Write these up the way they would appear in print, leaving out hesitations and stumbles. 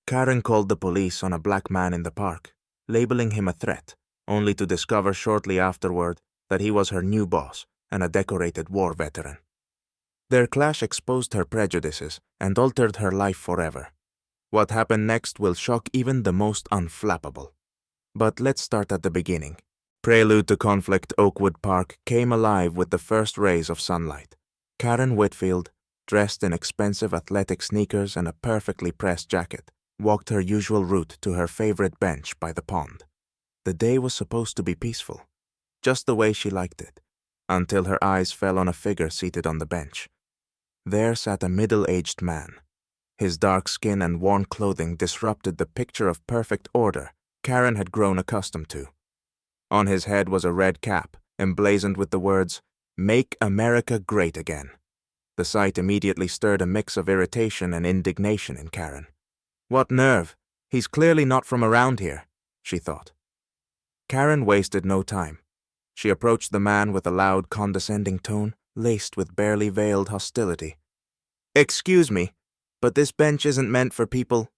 Karen called the police on a black man in the park, labeling him a threat, only to discover shortly afterward that he was her new boss and a decorated war veteran. Their clash exposed her prejudices and altered her life forever. What happened next will shock even the most unflappable. But let's start at the beginning. Prelude to conflict, Oakwood Park came alive with the first rays of sunlight. Karen Whitfield, dressed in expensive athletic sneakers and a perfectly pressed jacket, walked her usual route to her favorite bench by the pond. The day was supposed to be peaceful, just the way she liked it, until her eyes fell on a figure seated on the bench. There sat a middle-aged man. His dark skin and worn clothing disrupted the picture of perfect order Karen had grown accustomed to. On his head was a red cap, emblazoned with the words, "Make America Great Again." The sight immediately stirred a mix of irritation and indignation in Karen. What nerve! He's clearly not from around here, she thought. Karen wasted no time. She approached the man with a loud, condescending tone, laced with barely veiled hostility. "Excuse me, but this bench isn't meant for people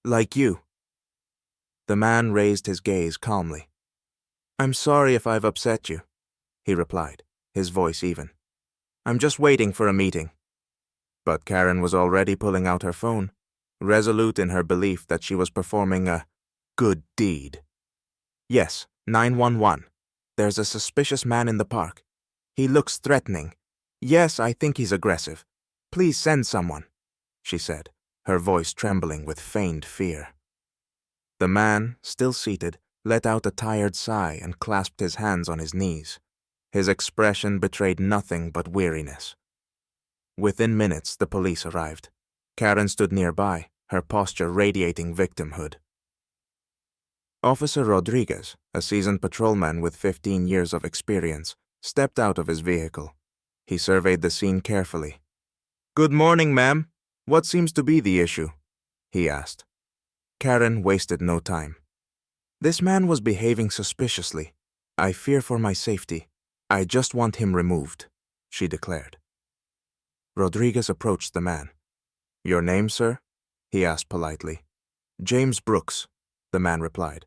like you." The man raised his gaze calmly. "I'm sorry if I've upset you," he replied, his voice even. "I'm just waiting for a meeting." But Karen was already pulling out her phone, resolute in her belief that she was performing a good deed. "Yes, 911. There's a suspicious man in the park. He looks threatening. Yes, I think he's aggressive. Please send someone," she said, her voice trembling with feigned fear. The man, still seated, let out a tired sigh and clasped his hands on his knees. His expression betrayed nothing but weariness. Within minutes, the police arrived. Karen stood nearby, her posture radiating victimhood. Officer Rodriguez, a seasoned patrolman with 15 years of experience, stepped out of his vehicle. He surveyed the scene carefully. "Good morning, ma'am. What seems to be the issue?" he asked. Karen wasted no time. "This man was behaving suspiciously. I fear for my safety. I just want him removed," she declared. Rodriguez approached the man. "Your name, sir?" he asked politely. "James Brooks," the man replied.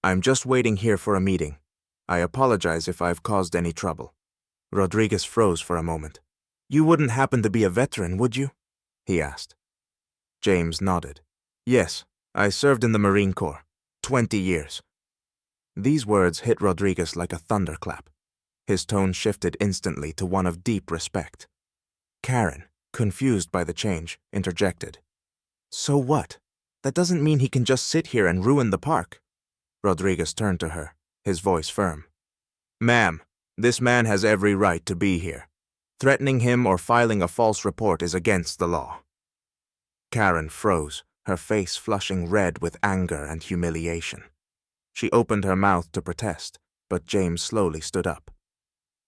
"I'm just waiting here for a meeting. I apologize if I've caused any trouble." Rodriguez froze for a moment. "You wouldn't happen to be a veteran, would you?" he asked. James nodded. "Yes, I served in the Marine Corps. 20 years. These words hit Rodriguez like a thunderclap. His tone shifted instantly to one of deep respect. Karen, confused by the change, interjected. "So what? That doesn't mean he can just sit here and ruin the park." Rodriguez turned to her, his voice firm. "Ma'am, this man has every right to be here. Threatening him or filing a false report is against the law." Karen froze, her face flushing red with anger and humiliation. She opened her mouth to protest, but James slowly stood up.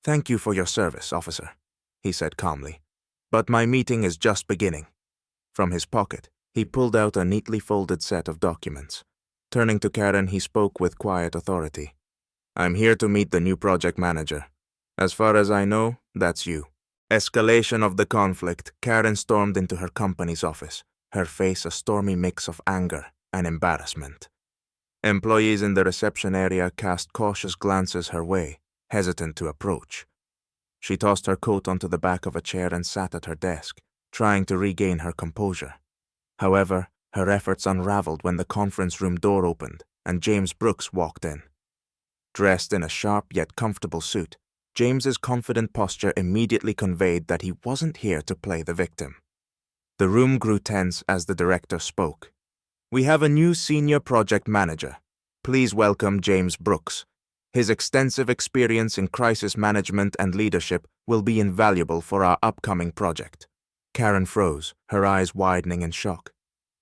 "Thank you for your service, officer," he said calmly. "But my meeting is just beginning." From his pocket, he pulled out a neatly folded set of documents. Turning to Karen, he spoke with quiet authority. "I'm here to meet the new project manager. As far as I know, that's you." Escalation of the conflict, Karen stormed into her company's office, her face a stormy mix of anger and embarrassment. Employees in the reception area cast cautious glances her way, hesitant to approach. She tossed her coat onto the back of a chair and sat at her desk, trying to regain her composure. However, her efforts unraveled when the conference room door opened and James Brooks walked in. Dressed in a sharp yet comfortable suit, James's confident posture immediately conveyed that he wasn't here to play the victim. The room grew tense as the director spoke. "We have a new senior project manager. Please welcome James Brooks. His extensive experience in crisis management and leadership will be invaluable for our upcoming project." Karen froze, her eyes widening in shock.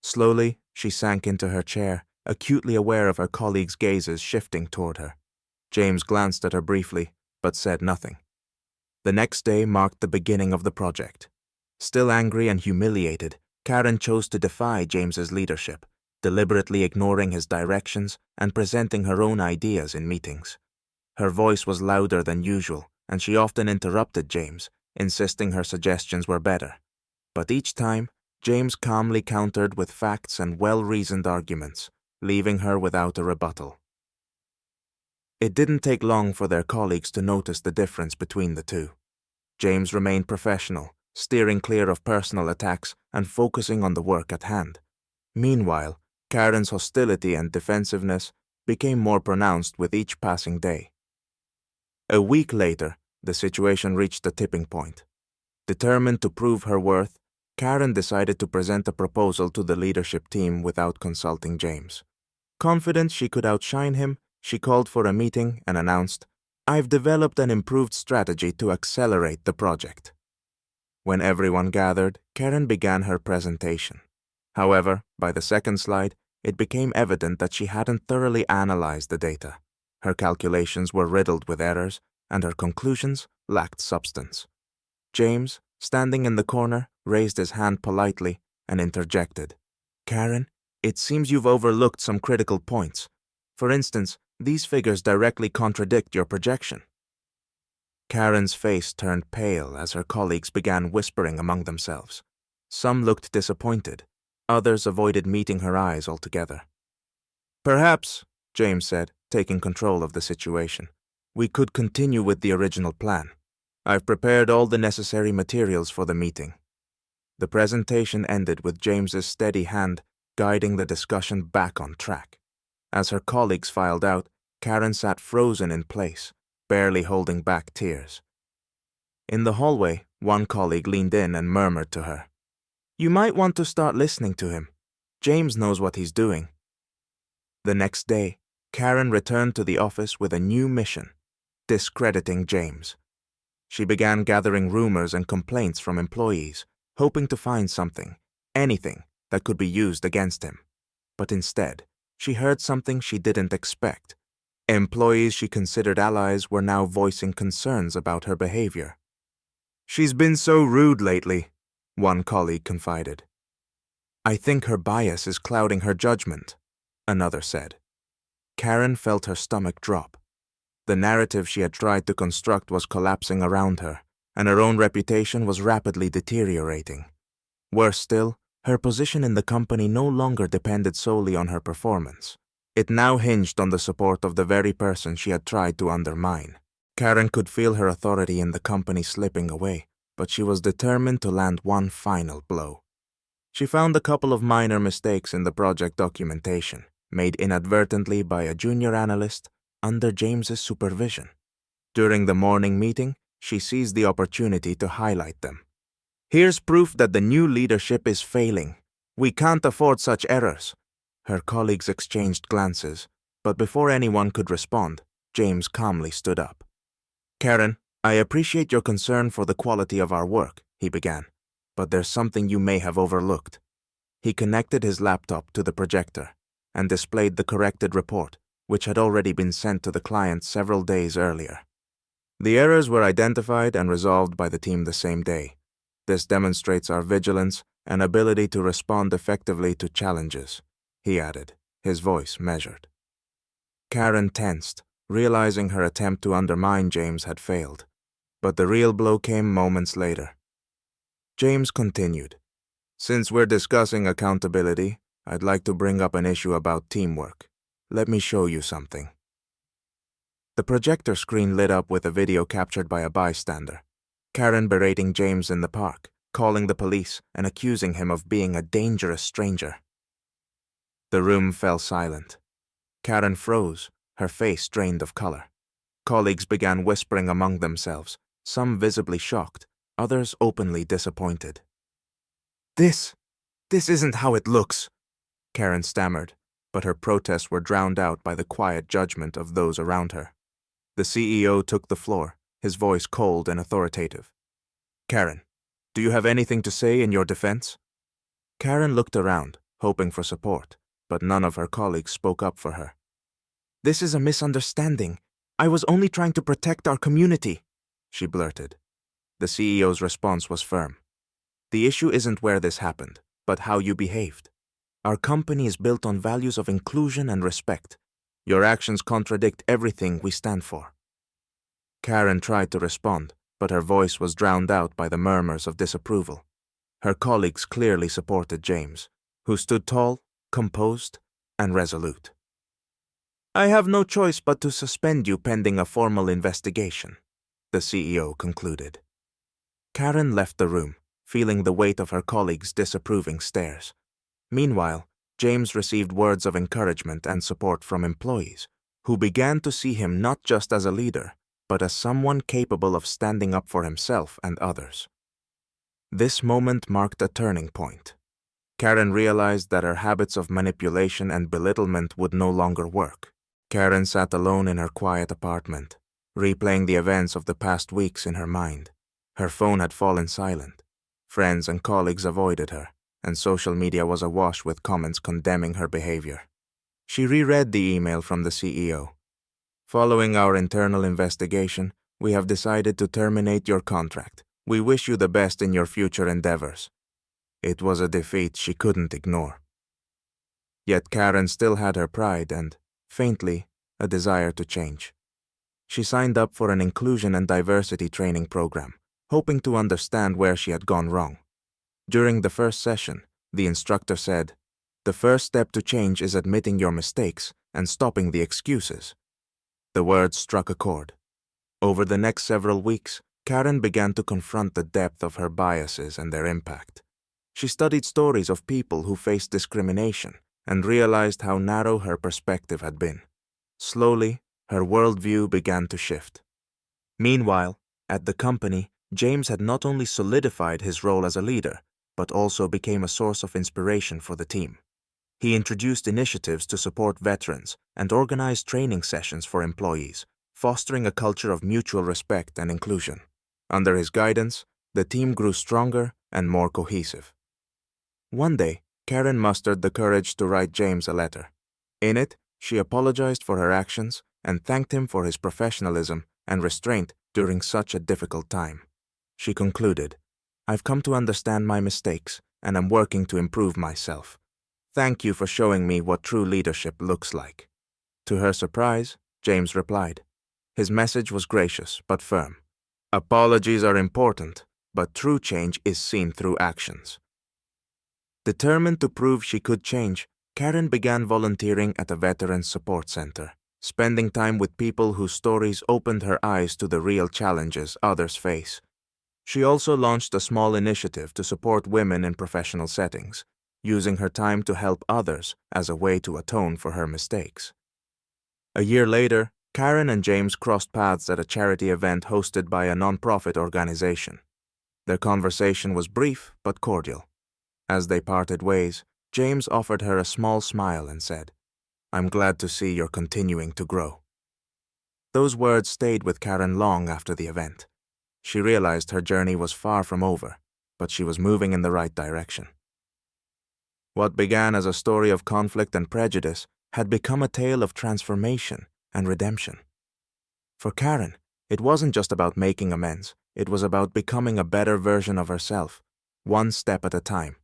Slowly, she sank into her chair, acutely aware of her colleagues' gazes shifting toward her. James glanced at her briefly, but said nothing. The next day marked the beginning of the project. Still angry and humiliated, Karen chose to defy James's leadership, deliberately ignoring his directions and presenting her own ideas in meetings. Her voice was louder than usual, and she often interrupted James, insisting her suggestions were better. But each time, James calmly countered with facts and well-reasoned arguments, leaving her without a rebuttal. It didn't take long for their colleagues to notice the difference between the two. James remained professional, steering clear of personal attacks and focusing on the work at hand. Meanwhile, Karen's hostility and defensiveness became more pronounced with each passing day. A week later, the situation reached a tipping point. Determined to prove her worth, Karen decided to present a proposal to the leadership team without consulting James. Confident she could outshine him, she called for a meeting and announced, "I've developed an improved strategy to accelerate the project." When everyone gathered, Karen began her presentation. However, by the second slide, it became evident that she hadn't thoroughly analyzed the data. Her calculations were riddled with errors, and her conclusions lacked substance. James, standing in the corner, raised his hand politely and interjected, "Karen, it seems you've overlooked some critical points. For instance, these figures directly contradict your projection." Karen's face turned pale as her colleagues began whispering among themselves. Some looked disappointed. Others avoided meeting her eyes altogether. "Perhaps," James said, taking control of the situation, "we could continue with the original plan. I've prepared all the necessary materials for the meeting." The presentation ended with James's steady hand guiding the discussion back on track. As her colleagues filed out, Karen sat frozen in place, barely holding back tears. In the hallway, one colleague leaned in and murmured to her, "You might want to start listening to him. James knows what he's doing." The next day, Karen returned to the office with a new mission, discrediting James. She began gathering rumors and complaints from employees, hoping to find something, anything, that could be used against him. But instead, she heard something she didn't expect. Employees she considered allies were now voicing concerns about her behavior. "She's been so rude lately," one colleague confided. "I think her bias is clouding her judgment," another said. Karen felt her stomach drop. The narrative she had tried to construct was collapsing around her, and her own reputation was rapidly deteriorating. Worse still, her position in the company no longer depended solely on her performance. It now hinged on the support of the very person she had tried to undermine. Karen could feel her authority in the company slipping away, but she was determined to land one final blow. She found a couple of minor mistakes in the project documentation, made inadvertently by a junior analyst under James's supervision. During the morning meeting, she seized the opportunity to highlight them. "Here's proof that the new leadership is failing. We can't afford such errors." Her colleagues exchanged glances, but before anyone could respond, James calmly stood up. "Karen, I appreciate your concern for the quality of our work," he began, "but there's something you may have overlooked." He connected his laptop to the projector and displayed the corrected report, which had already been sent to the client several days earlier. The errors were identified and resolved by the team the same day. This demonstrates our vigilance and ability to respond effectively to challenges, he added, his voice measured. Karen tensed, realizing her attempt to undermine James had failed. But the real blow came moments later. James continued, "Since we're discussing accountability, I'd like to bring up an issue about teamwork. Let me show you something." The projector screen lit up with a video captured by a bystander. Karen berating James in the park, calling the police and accusing him of being a dangerous stranger. The room fell silent. Karen froze, her face drained of color. Colleagues began whispering among themselves, some visibly shocked, others openly disappointed. This isn't how it looks," Karen stammered, but her protests were drowned out by the quiet judgment of those around her. The CEO took the floor, his voice cold and authoritative. "Karen, do you have anything to say in your defense?" Karen looked around, hoping for support, but none of her colleagues spoke up for her. "This is a misunderstanding. I was only trying to protect our community," she blurted. The CEO's response was firm. "The issue isn't where this happened, but how you behaved. Our company is built on values of inclusion and respect. Your actions contradict everything we stand for." Karen tried to respond, but her voice was drowned out by the murmurs of disapproval. Her colleagues clearly supported James, who stood tall, composed, and resolute. "I have no choice but to suspend you pending a formal investigation," the CEO concluded. Karen left the room, feeling the weight of her colleagues' disapproving stares. Meanwhile, James received words of encouragement and support from employees, who began to see him not just as a leader, but as someone capable of standing up for himself and others. This moment marked a turning point. Karen realized that her habits of manipulation and belittlement would no longer work. Karen sat alone in her quiet apartment, replaying the events of the past weeks in her mind. Her phone had fallen silent. Friends and colleagues avoided her, and social media was awash with comments condemning her behavior. She reread the email from the CEO. "Following our internal investigation, we have decided to terminate your contract. We wish you the best in your future endeavors." It was a defeat she couldn't ignore. Yet Karen still had her pride and, faintly, a desire to change. She signed up for an inclusion and diversity training program, hoping to understand where she had gone wrong. During the first session, the instructor said, "The first step to change is admitting your mistakes and stopping the excuses." The words struck a chord. Over the next several weeks, Karen began to confront the depth of her biases and their impact. She studied stories of people who faced discrimination and realized how narrow her perspective had been. Slowly, her worldview began to shift. Meanwhile, at the company, James had not only solidified his role as a leader, but also became a source of inspiration for the team. He introduced initiatives to support veterans and organized training sessions for employees, fostering a culture of mutual respect and inclusion. Under his guidance, the team grew stronger and more cohesive. One day, Karen mustered the courage to write James a letter. In it, she apologized for her actions and thanked him for his professionalism and restraint during such a difficult time. She concluded, "I've come to understand my mistakes, and I'm working to improve myself. Thank you for showing me what true leadership looks like." To her surprise, James replied. His message was gracious but firm. "Apologies are important, but true change is seen through actions." Determined to prove she could change, Karen began volunteering at a veterans support center, spending time with people whose stories opened her eyes to the real challenges others face. She also launched a small initiative to support women in professional settings, using her time to help others as a way to atone for her mistakes. A year later, Karen and James crossed paths at a charity event hosted by a nonprofit organization. Their conversation was brief but cordial. As they parted ways, James offered her a small smile and said, "I'm glad to see you're continuing to grow." Those words stayed with Karen long after the event. She realized her journey was far from over, but she was moving in the right direction. What began as a story of conflict and prejudice had become a tale of transformation and redemption. For Karen, it wasn't just about making amends, it was about becoming a better version of herself, one step at a time,